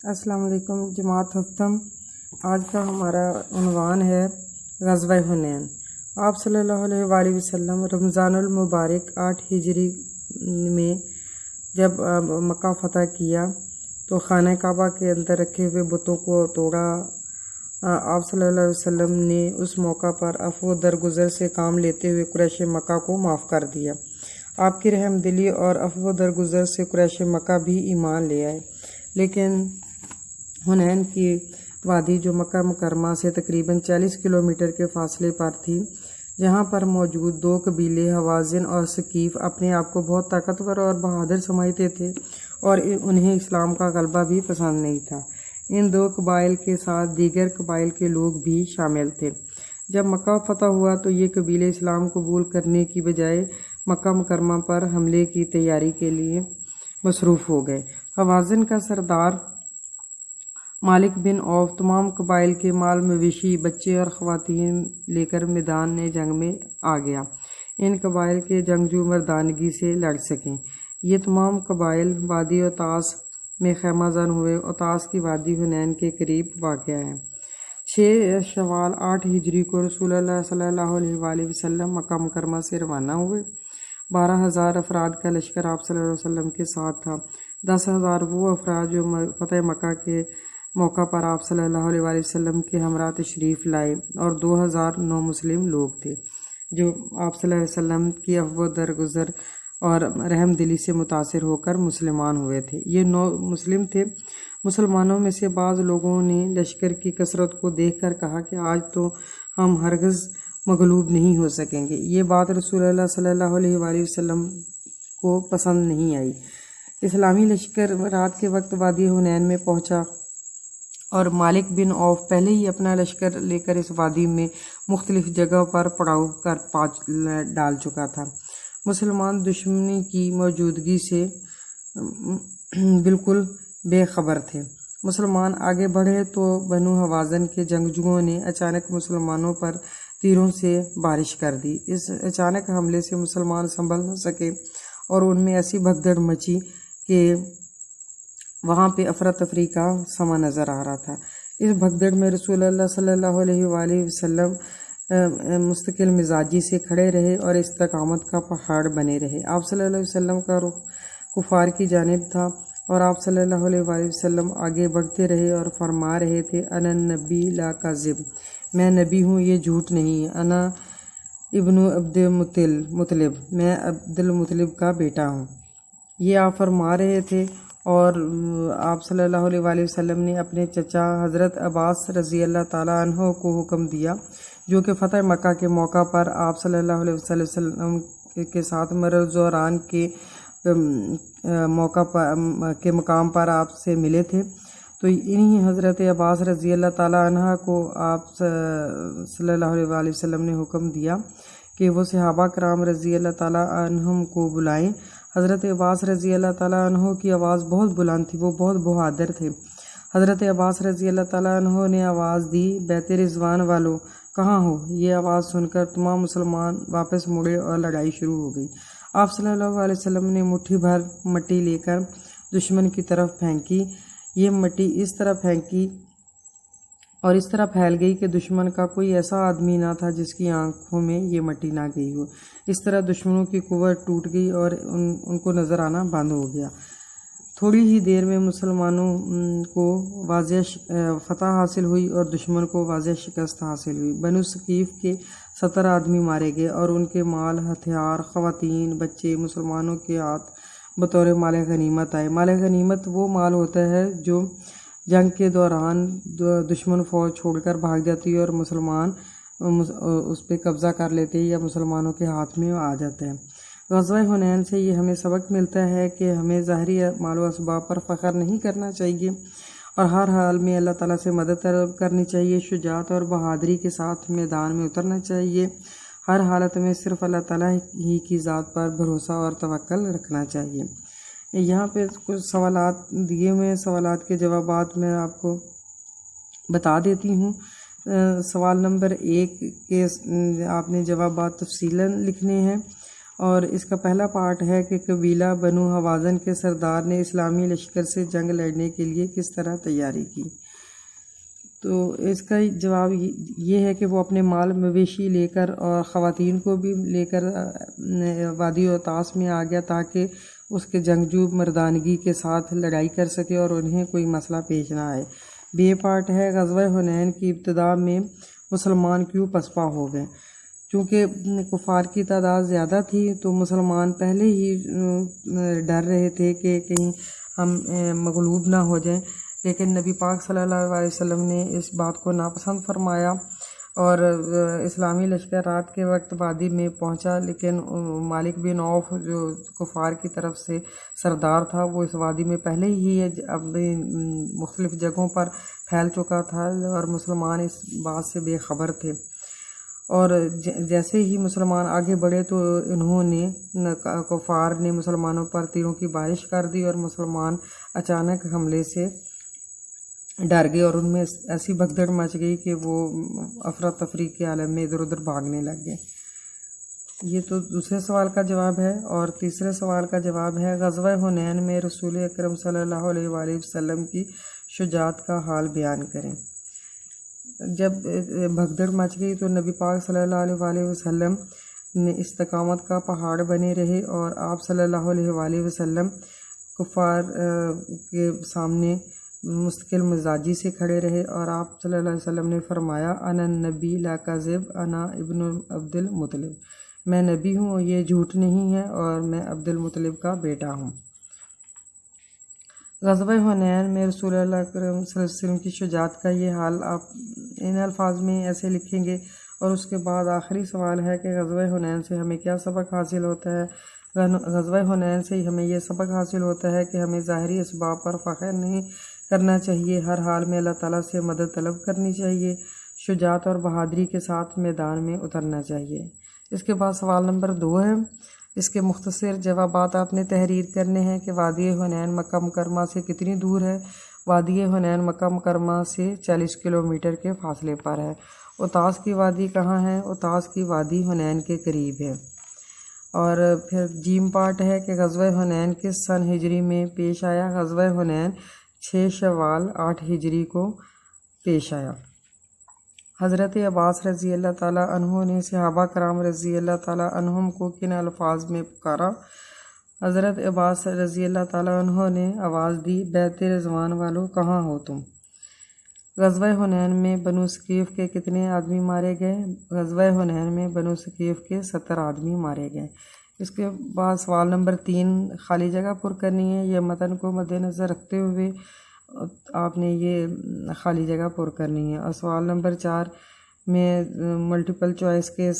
السلام علیکم جماعت ہفتم۔ آج کا ہمارا عنوان ہے غزوہ حنین۔ آپ صلی اللہ علیہ وآلہ وسلم رمضان المبارک 8 ہجری میں جب مکہ فتح کیا تو خانہ کعبہ کے اندر رکھے ہوئے بتوں کو توڑا۔ آپ صلی اللہ علیہ وسلم نے اس موقع پر عفو درگزر سے کام لیتے ہوئے قریش مکہ کو معاف کر دیا۔ آپ کی رحم دلی اور عفو درگزر سے قریش مکہ بھی ایمان لے آئے، لیکن حنین کی وادی جو مکہ مکرمہ سے تقریباً 40 کلومیٹر کے فاصلے پر تھی، جہاں پر موجود 2 قبیلے ہوازن اور ثقیف اپنے آپ کو بہت طاقتور اور بہادر سمجھتے تھے اور انہیں اسلام کا غلبہ بھی پسند نہیں تھا۔ ان 2 قبائل کے ساتھ دیگر قبائل کے لوگ بھی شامل تھے۔ جب مکہ فتح ہوا تو یہ قبیلے اسلام قبول کرنے کی بجائے مکہ مکرمہ پر حملے کی تیاری کے لیے مصروف ہو گئے۔ ہوازن کا سردار مالک بن عوف تمام قبائل کے مال مویشی، بچے اور خواتین لے کر میدان جنگ میں آ گیا۔ ان قبائل کے جنگجو مردانگی سے لڑ سکیں۔ یہ تمام قبائل وادی اوتاس میں خیمہ زن ہوئے۔ اوتاس کی وادی حنین کے قریب واقع ہے۔ 6 شوال 8 ہجری کو رسول اللہ صلی اللہ علیہ وآلہ وسلم مکہ مکرمہ سے روانہ ہوئے۔ 12,000 افراد کا لشکر آپ صلی اللہ علیہ وسلم کے ساتھ تھا۔ 10,000 وہ افراد جو فتح مکہ کے موقع پر آپ صلی اللہ علیہ وآلہ وسلم کے ہمراہ تشریف لائے، اور 2,000 نو مسلم لوگ تھے جو آپ صلی اللہ علیہ وسلم کی عفو درگزر اور رحم دلی سے متاثر ہو کر مسلمان ہوئے تھے۔ یہ 9 مسلم تھے۔ مسلمانوں میں سے بعض لوگوں نے لشکر کی کثرت کو دیکھ کر کہا کہ آج تو ہم ہرگز مغلوب نہیں ہو سکیں گے۔ یہ بات رسول اللہ صلی اللہ علیہ وآلہ وسلم کو پسند نہیں آئی۔ اسلامی لشکر رات کے وقت وادی حنین میں پہنچا اور مالک بن عوف پہلے ہی اپنا لشکر لے کر اس وادی میں مختلف جگہ پر پڑاؤ کر ڈال چکا تھا۔ مسلمان دشمنی کی موجودگی سے بالکل بے خبر تھے۔ مسلمان آگے بڑھے تو بنو ہوازن کے جنگجوؤں نے اچانک مسلمانوں پر تیروں سے بارش کر دی۔ اس اچانک حملے سے مسلمان سنبھل نہ سکے اور ان میں ایسی بھگدڑ مچی کہ وہاں پہ افراتفری کا سما نظر آ رہا تھا۔ اس بھگدڑ میں رسول اللہ صلی اللہ علیہ وآلہ وسلم مستقل مزاجی سے کھڑے رہے اور استقامت کا پہاڑ بنے رہے۔ آپ صلی اللہ علیہ وسلم کا رخ کفار کی جانب تھا اور آپ صلی اللہ علیہ وآلہ وسلم آگے بڑھتے رہے اور فرما رہے تھے، انا النبی لا کاذب، میں نبی ہوں، یہ جھوٹ نہیں ہے۔ انا ابن عبد مطلب، میں عبد المطلب کا بیٹا ہوں۔ یہ آپ فرما رہے تھے اور آپ صلی اللہ علیہ وآلہ وسلم نے اپنے چچا حضرت عباس رضی اللہ تعالیٰ عنہ کو حکم دیا، جو کہ فتح مکہ کے موقع پر آپ صلی اللہ علیہ وسلم کے ساتھ مرزوران کے موقع پر کے مقام پر آپ سے ملے تھے۔ تو انہی حضرت عباس رضی اللہ تعالیٰ عنہ کو آپ صلی اللہ علیہ وآلہ وسلم نے حکم دیا کہ وہ صحابہ کرام رضی اللہ تعالیٰ عنہم کو بلائیں۔ حضرت عباس رضی اللہ تعالیٰ عنہ کی آواز بہت بلند تھی، وہ بہت بہادر تھے۔ حضرت عباس رضی اللہ تعالیٰ عنہ نے آواز دی، بیت رضوان والو کہاں ہو؟ یہ آواز سن کر تمام مسلمان واپس مڑے اور لڑائی شروع ہو گئی۔ آپ صلی اللہ علیہ وسلم نے مٹھی بھر مٹی لے کر دشمن کی طرف پھینکی۔ یہ مٹی اس طرح پھینکی اور اس طرح پھیل گئی کہ دشمن کا کوئی ایسا آدمی نہ تھا جس کی آنکھوں میں یہ مٹی نہ گئی ہو۔ اس طرح دشمنوں کی قوت ٹوٹ گئی اور ان کو نظر آنا بند ہو گیا۔ تھوڑی ہی دیر میں مسلمانوں کو واضح فتح حاصل ہوئی اور دشمن کو واضح شکست حاصل ہوئی۔ بنو ثقیف کے 70 آدمی مارے گئے اور ان کے مال، ہتھیار، خواتین، بچے مسلمانوں کے ہاتھ بطور مال غنیمت آئے۔ مال غنیمت وہ مال ہوتا ہے جو جنگ کے دوران دشمن فوج چھوڑ کر بھاگ جاتی ہے اور مسلمان اس پہ قبضہ کر لیتے ہیں یا مسلمانوں کے ہاتھ میں آ جاتا ہے۔ غزوہ حنین سے یہ ہمیں سبق ملتا ہے کہ ہمیں ظاہری مال و اسباب پر فخر نہیں کرنا چاہیے اور ہر حال میں اللہ تعالیٰ سے مدد طلب کرنی چاہیے۔ شجاعت اور بہادری کے ساتھ میدان میں اترنا چاہیے۔ ہر حالت میں صرف اللہ تعالیٰ ہی کی ذات پر بھروسہ اور توکل رکھنا چاہیے۔ یہاں پہ کچھ سوالات دیے ہوئے ہیں، سوالات کے جوابات میں آپ کو بتا دیتی ہوں۔ سوال نمبر 1 کے آپ نے جوابات تفصیلاً لکھنے ہیں اور اس کا پہلا پارٹ ہے کہ قبیلہ بنو حوازن کے سردار نے اسلامی لشکر سے جنگ لڑنے کے لیے کس طرح تیاری کی۔ تو اس کا جواب یہ ہے کہ وہ اپنے مال مویشی لے کر اور خواتین کو بھی لے کر وادی اوتاس میں آ گیا تاکہ اس کے جنگجو مردانگی کے ساتھ لڑائی کر سکے اور انہیں کوئی مسئلہ پیش نہ آئے۔ بی پارٹ ہے غزوہ حنین کی ابتدا میں مسلمان کیوں پسپا ہو گئے۔ چونکہ کفار کی تعداد زیادہ تھی تو مسلمان پہلے ہی ڈر رہے تھے کہ کہیں ہم مغلوب نہ ہو جائیں، لیکن نبی پاک صلی اللہ علیہ وسلم نے اس بات کو ناپسند فرمایا اور اسلامی لشکر رات کے وقت وادی میں پہنچا، لیکن مالک بن عوف جو کفار کی طرف سے سردار تھا وہ اس وادی میں پہلے ہی اب مختلف جگہوں پر پھیل چکا تھا اور مسلمان اس بات سے بے خبر تھے۔ اور جیسے ہی مسلمان آگے بڑھے تو انہوں نے کفار نے مسلمانوں پر تیروں کی بارش کر دی اور مسلمان اچانک حملے سے ڈر گئے اور ان میں ایسی بھگدڑ مچ گئی کہ وہ افراتفری کے عالم میں ادھر ادھر بھاگنے لگ گئے۔ یہ تو دوسرے سوال کا جواب ہے۔ اور تیسرے سوال کا جواب ہے غزوہ حنین میں رسول اکرم صلی اللہ علیہ وآلہ وسلم کی شجاعت کا حال بیان کریں۔ جب بھگدڑ مچ گئی تو نبی پاک صلی اللہ علیہ وآلہ وسلم نے استقامت کا پہاڑ بنے رہے اور آپ صلی اللہ علیہ وآلہ وسلم کفار کے سامنے مستقل مزاجی سے کھڑے رہے اور آپ صلی اللہ علیہ وسلم نے فرمایا انا النبی لا کذب انا ابن عبد المطلب، میں نبی ہوں اور یہ جھوٹ نہیں ہے اور میں عبد المطلب کا بیٹا ہوں۔ غزوہ حنین میں رسول اللہ اکرم صلی اللہ علیہ وسلم کی شجاعت کا یہ حال آپ ان الفاظ میں ایسے لکھیں گے۔ اور اس کے بعد آخری سوال ہے کہ غزوہ حنین سے ہمیں کیا سبق حاصل ہوتا ہے۔ غزوہ حنین سے ہمیں یہ سبق حاصل ہوتا ہے کہ ہمیں ظاہری اسباب پر فخر نہیں کرنا چاہیے، ہر حال میں اللہ تعالیٰ سے مدد طلب کرنی چاہیے، شجاعت اور بہادری کے ساتھ میدان میں اترنا چاہیے۔ اس کے بعد سوال نمبر 2 ہے، اس کے مختصر جوابات آپ نے تحریر کرنے ہیں کہ وادی حنین مکہ مکرمہ سے کتنی دور ہے۔ وادی حنین مکہ مکرمہ سے 40 کلومیٹر کے فاصلے پر ہے۔ اوتاس کی وادی کہاں ہے؟ اوتاس کی وادی حنین کے قریب ہے۔ اور پھر جیم پارٹ ہے کہ غزوہ حنین کس سن ہجری میں پیش آیا؟ غزوہ حنین 6 شوال 8 ہجری کو پیش آیا۔ حضرت عباس رضی اللہ تعالیٰ عنہ نے صحابہ کرام رضی اللہ تعالیٰ عنہم کو کن الفاظ میں پکارا؟ حضرت عباس رضی اللہ تعالیٰ عنہ نے آواز دی، بیت رضوان والو کہاں ہو تم؟ غزوہ حنین میں بنو ثقیف کے کتنے آدمی مارے گئے؟ غزوہ حنین میں بنو ثقیف کے 70 آدمی مارے گئے۔ اس کے بعد سوال نمبر 3 خالی جگہ پر کرنی ہے۔ یہ متن کو مد نظر رکھتے ہوئے آپ نے یہ خالی جگہ پر کرنی ہے۔ اور سوال نمبر 4 میں ملٹیپل چوائس کے